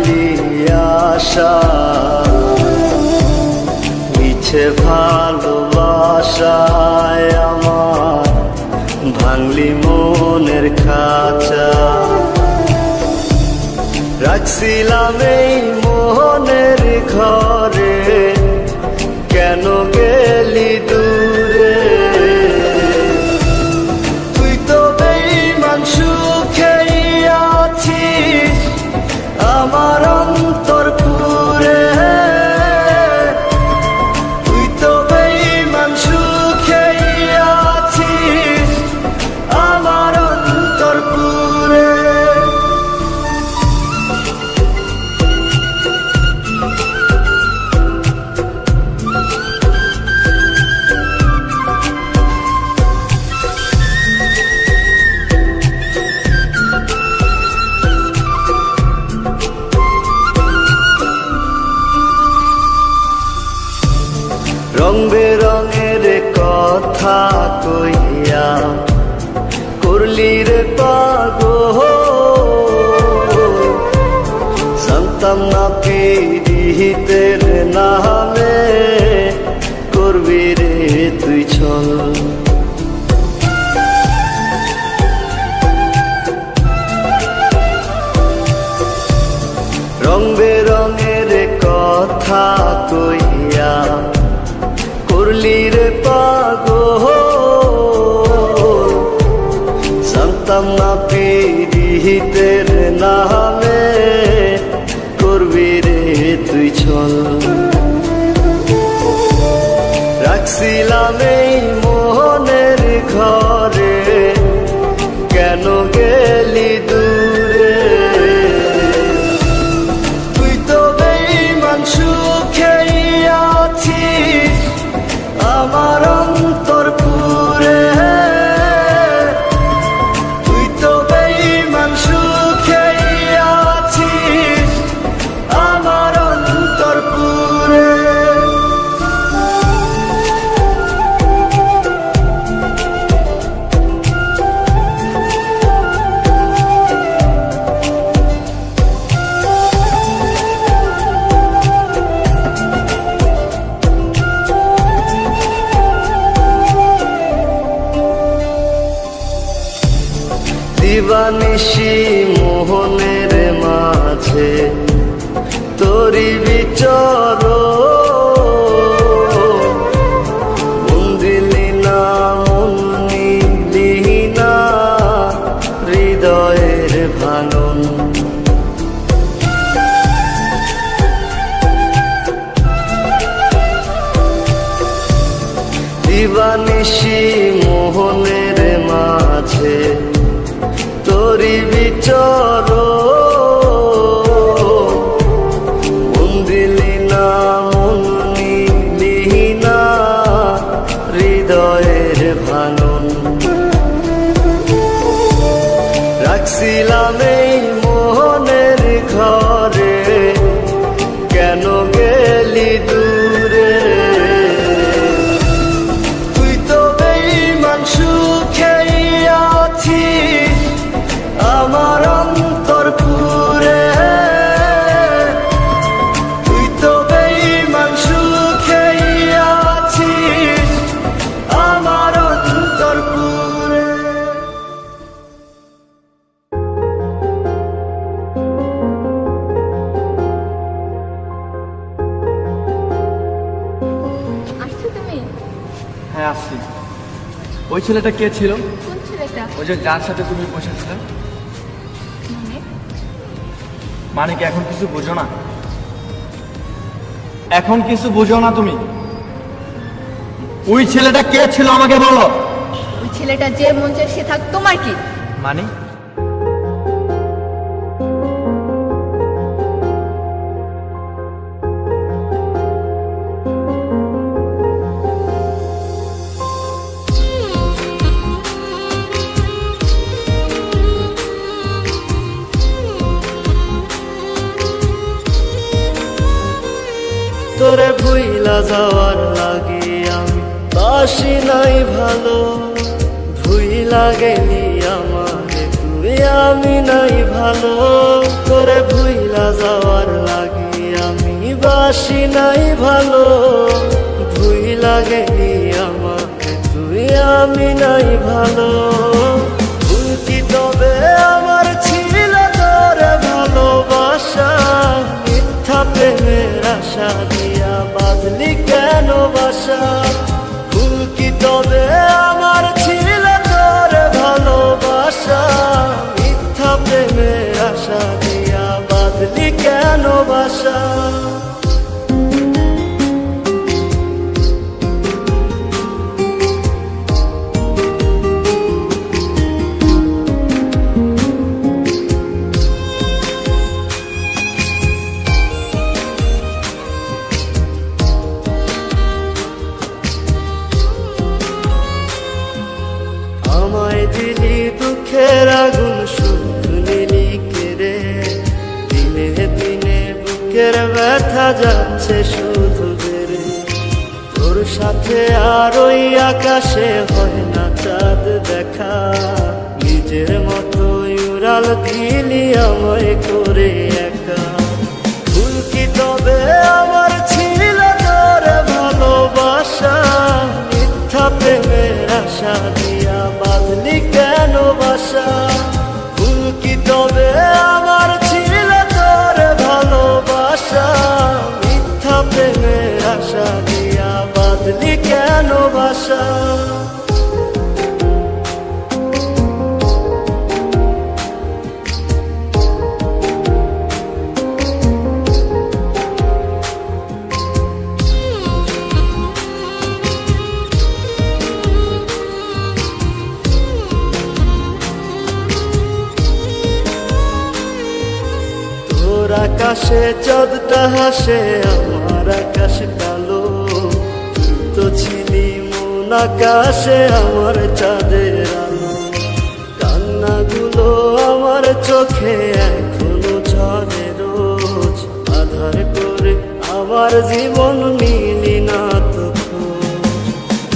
হারাইলি আশা, মিছে ভালোবাসায় আমার ভাঙলি মনের খাঁচা। রাখছিলাম এই মোহনের ঘরে, কেন গেলি দূরে? তুই তো বেঈমান সুখেই আছিস আমার অন্তর পুরে। তুই তো বেঈমান সুখেই আছিস আমার অন্তর পুরে। রং বেরঙের কথা কইয়া করলি রে পাগল, জানতাম না পীড়িতের নামে করবি রে তুই ছল। রং বেরঙের কথা কইয়া করলি রে পাগল, জানতাম না পীড়িতের নামে করবি রে তুই ছল। রাখছিলাম এই মোহনের ঘরে, কেন গেলি দূরে? তুই তো বেঈমান সুখেই আছিস আমার অন্তর পুরে। তুই তো বেঈমান সুখেই আছিস আমার অন্তর পুরে। দিবানিশি মোহনের মাঝে তোরি বিচর, মন দিলি না মন নিলি না হৃদয়ের ভাঙন। দিবানিশি মোহনের মাঝে তোরি বিচর, মন দিলি না মন নিলি না হৃদয়ের ভাঙন। রাখছিলাম এই মোহনের ঘরে, কেন গেলি দূরে? তুই তো বেঈমান সুখেই আছিস আমার অন্তর পুরে। তুই তো বেঈমান সুখেই আছিস আমার অন্তর পুরে। আসছো তুমি? হ্যাঁ আসছি। ওই ছেলেটা কে ছিল? কোন ছেলেটা? ওই যে যার সাথে তুমি বসেছিলে। মানে? মানে কি এখন কিছু বুঝো না? এখন কিছু বুঝো না তুমি? ওই ছেলেটা কে ছিল আমাকে বলো। ওই ছেলেটা যে মন চায় সে থাক, তোমার কি? মানে তোরে ভুইলা যাওয়ার লাগি আমি বাসি নাই ভালো, ভুইলা গেলি আমারে তুই আমি নাই ভালো, তোরে ভুইলা যাওয়ার লাগি আমি বাসি নাই ভালো। ভুইলা গেলি আমাকে তুই, আমি নাই ভালো। ভুল কি তবে আমার ছিল তোরে ভালোবাসা, মিথ্যা প্রেমের আশা দিয়া বাঁধলি কেন বাসা। ভুল কি তবে আমার ছিল তোরে ভালোবাসা, মিথ্যা প্রেমের আশা দিয়া বাঁধলি কেন বাসা। আমায় দিলি দুঃখের আগুন, সুখ নিলি কেড়ে। দিনে দিনে বুকের ব্যথা যাচ্ছে শুধু বেড়ে। তোর সাথে আর ওই আকাশে হয় না চাঁদ দেখা। নিজের মতো উড়াল দিলি আমায় করে একা। ভুল কি তবে আমার ছিল তোরে ভালোবাসা, মিথ্যা প্রেমের আশা দিয়া বাঁধলি কেন বাসা। ভুল কি তবে আমার ছিল তোরে ভালোবাসা, মিথ্যা প্রেমের আশা দিয়া বাঁধলি কেন বাসা। তোর আকাশে চাঁদটা হাসে, আমার আকাশ কালো। তুই তো ছিলি মন আকাশে আমার চাঁদের আলো। কান্নাগুলো আমার চোখে এখনো ঝরে রোজ। আধার করে আমার জীবন নিলি না তো খোঁজ।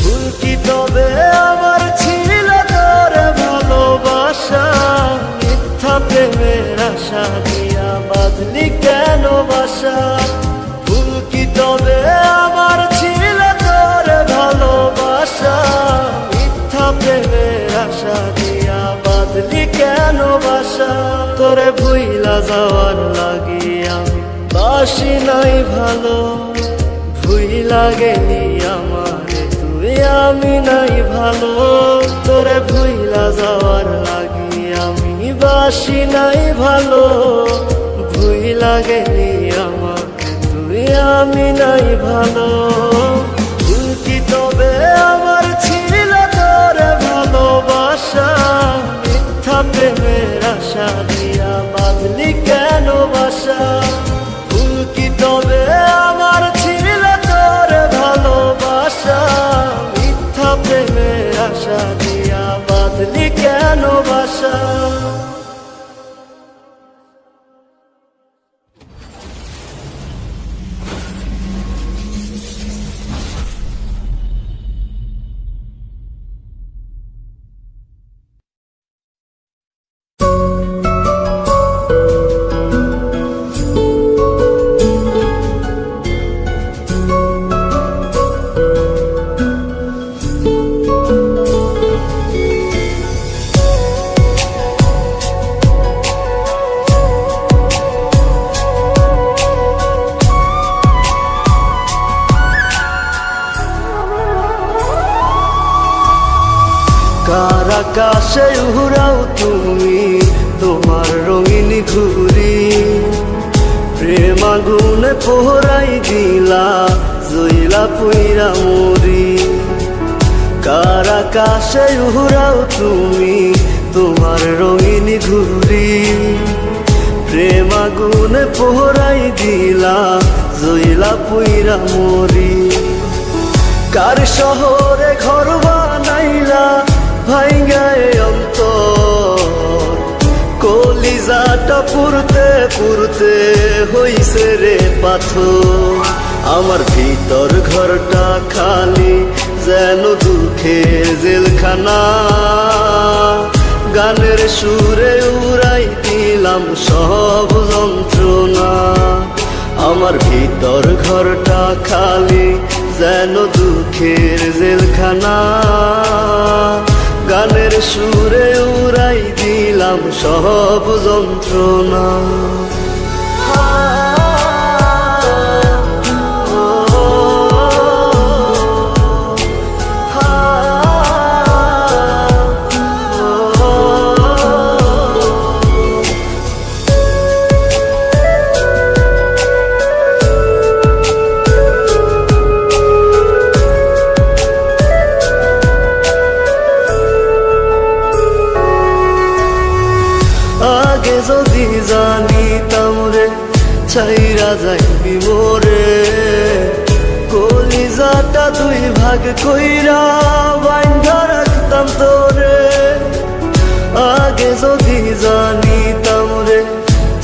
ভুল কি তবে আমার ছিল তোরে ভালোবাসা, মিথ্যা প্রেমের আশা দিয়া বাঁধলি কেন বাসা। ভুল কি তবে আমার ছিল তোরে ভালোবাসা, মিথ্যা প্রেমের আশা দিয়া বাঁধলি কেন বাসা। তোরে ভুইলা যাওয়ার লাগি আমি বাসি নাই ভালো। ভুইলা গেলি আমারে তুই, আমি নাই ভালো। তোরে ভুইলা যাওয়ার লাগি আমি বাসি নাই ভালো। ভুইলা গেলি আমাকে তুই, আমি নাই ভালো। ভুল কি তবে আমার ছিল তোরে ভালোবাসা, মিথ্যা প্রেমের আশা দিয়া বাঁধলি কেন বাসা। ভুল কি তবে আমার ছিল তোরে ভালোবাসা, মিথ্যা প্রেমের আশা দিয়া বাঁধলি কেন বাসা। কার আকাশে উড়াও তুমি তোমার রঙিন ঘুরি। প্রেম আগুনে পোহরাই দিলা জইলা পুইরা মরি। কার আকাশে উড়াও তুমি তোমার রঙিন ঘুরি। প্রেম আগুনে পোহরাই দিলা জইলা পুইরা মরি। কার শহরে ঘর বানাইলা ভাইঙ্গায় অন্তর। কলিজাটা পুরতে পুরতে হইছে রে পাথর। আমার ভিতর ঘরটা খালি যেন দুঃখের জেলখানা। গানের সুরে উড়াই দিলাম সব যন্ত্রণা। আমার ভিতর ঘরটা খালি যেন দুঃখের জেলখানা। গানের সুরে উড়াই দিলাম সব যন্ত্রণা। আগে যদি জানিতাম রে ছাইরা যাইবি মোরে, কলিজাটা দুই ভাগ কইরা বাইন্ধা রাখতাম তোরে। আগে যদি জানিতাম রে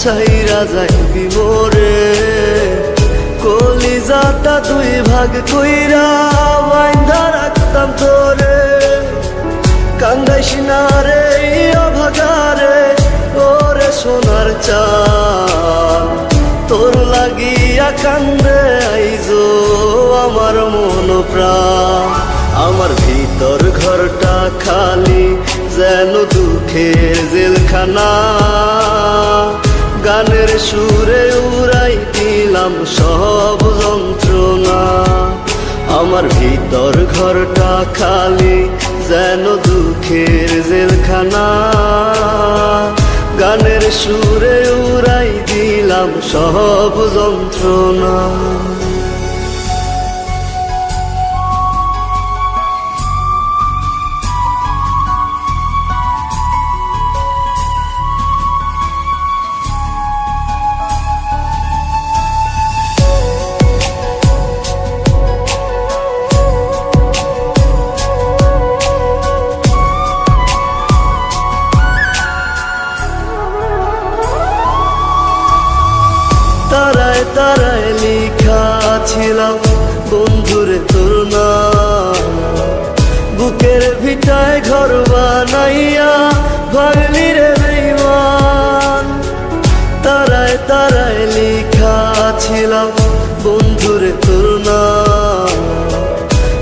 ছাইরা যাইবি মোরে, কলিজাটা দুই ভাগ কইরা বাইন্ধা রাখতাম তোরে। কান্দাইস না রে অভাগারে ওরে সোনার চাঁদ, তোর লাগিয়া কান্দে আইজো আমার মন প্রাণ। আমার ভিতর ঘরটা খালি যেন দুঃখের জেলখানা। গানের সুরে উড়াই দিলাম সব যন্ত্রণা। আমার ভিতর ঘরটা খালি যেন দুঃখের জেলখানা। গানের সুরে উড়াই দিলাম সব যন্ত্রণা। তারায় তারায় লিখা ছিলাম বন্ধুরে তোর নাম, বুকের ভিটায় ঘর বানাইয়া ভাঙলি রে বেঈমান। তারায় তারায় লিখা ছিলাম বন্ধুরে তোর নাম,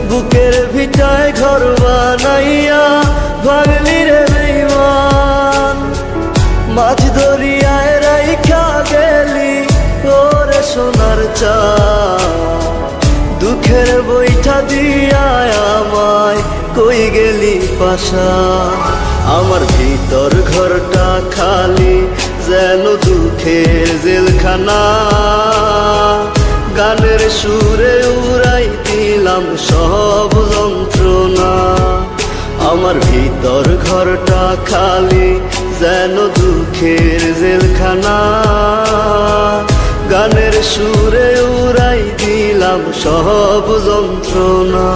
বুকের ভিটায় ঘর বানাইয়া ভাঙলি রে বেঈমান। মাঝ দরিয়ায় রাইখা গেলি ওরে সোনার চাঁদ, দুঃখের বইটা দিয়া আমায় কই গেলি পাশা। আমার ভিতর ঘরটা খালি যেন দুঃখের জেলখানা। গানের সুরে উড়াই দিলাম সব যন্ত্রণা। আমার ভিতর ঘরটা খালি যেন দুঃখের জেলখানা। গানের সুরে উড়াই দিলাম সব যন্ত্রণা।